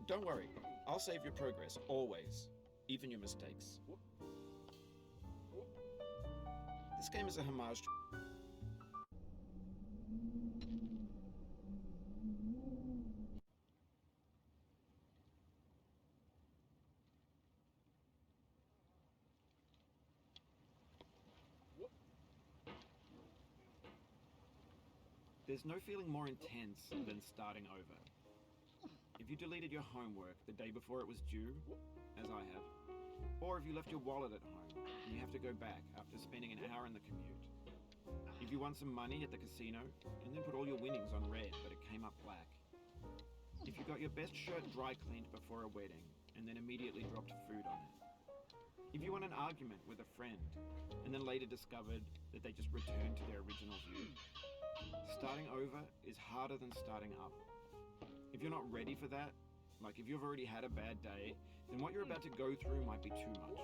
Don't worry, I'll save your progress, always, even your mistakes. This game is a homage to... There's no feeling more intense than starting over. If you deleted your homework the day before it was due, as I have, or if you left your wallet at home and you have to go back after spending an hour in the commute. If you won some money at the casino and then put all your winnings on red but it came up black. If you got your best shirt dry cleaned before a wedding and then immediately dropped food on it. If you won an argument with a friend and then later discovered that they just returned to their original view. Starting over is harder than starting up. If you're not ready for that, like if you've already had a bad day, then what you're about to go through might be too much.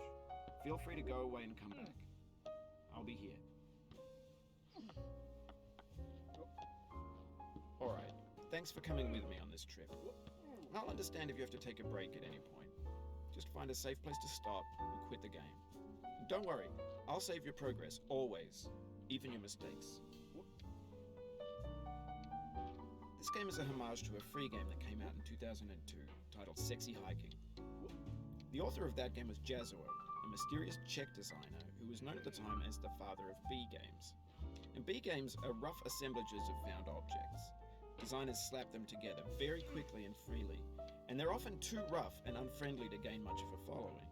Feel free to go away and come back. I'll be here. Alright, thanks for coming with me on this trip. I'll understand if you have to take a break at any point. Just find a safe place to stop and quit the game. And don't worry, I'll save your progress, always, even your mistakes. This game is a homage to a free game that came out in 2002, titled Sexy Hiking. The author of that game was Jazuo, a mysterious Czech designer who was known at the time as the father of B games. And B games are rough assemblages of found objects. Designers slap them together very quickly and freely, and they're often too rough and unfriendly to gain much of a following.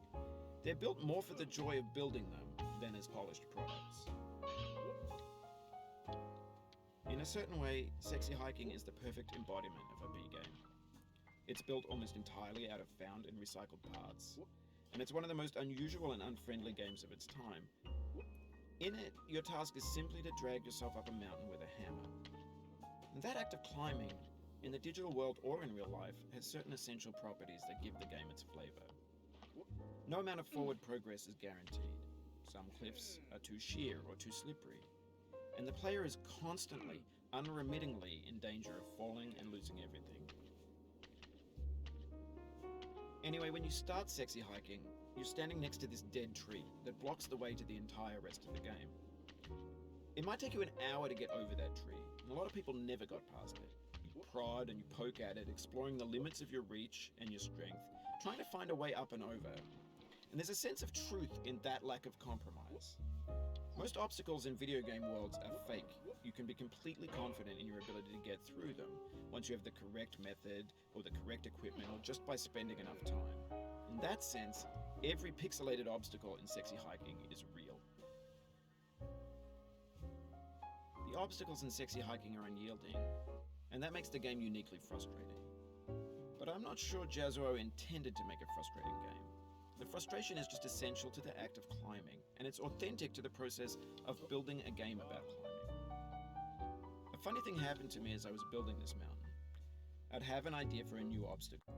They're built more for the joy of building them than as polished products. In a certain way, Sexy Hiking is the perfect embodiment of a B game. It's built almost entirely out of found and recycled parts, and it's one of the most unusual and unfriendly games of its time. In it, your task is simply to drag yourself up a mountain with a hammer. And that act of climbing, in the digital world or in real life, has certain essential properties that give the game its flavor. No amount of forward progress is guaranteed. Some cliffs are too sheer or too slippery. And the player is constantly, unremittingly in danger of falling and losing everything. Anyway, when you start Sexy Hiking, you're standing next to this dead tree that blocks the way to the entire rest of the game. It might take you an hour to get over that tree, and a lot of people never got past it. You prod and you poke at it, exploring the limits of your reach and your strength, trying to find a way up and over. And there's a sense of truth in that lack of compromise. Most obstacles in video game worlds are fake. You can be completely confident in your ability to get through them once you have the correct method or the correct equipment or just by spending enough time. In that sense, every pixelated obstacle in Sexy Hiking is real. The obstacles in Sexy Hiking are unyielding, and that makes the game uniquely frustrating. But I'm not sure Jazuo intended to make a frustrating game. The frustration is just essential to the act of climbing, and it's authentic to the process of building a game about climbing. A funny thing happened to me as I was building this mountain. I'd have an idea for a new obstacle.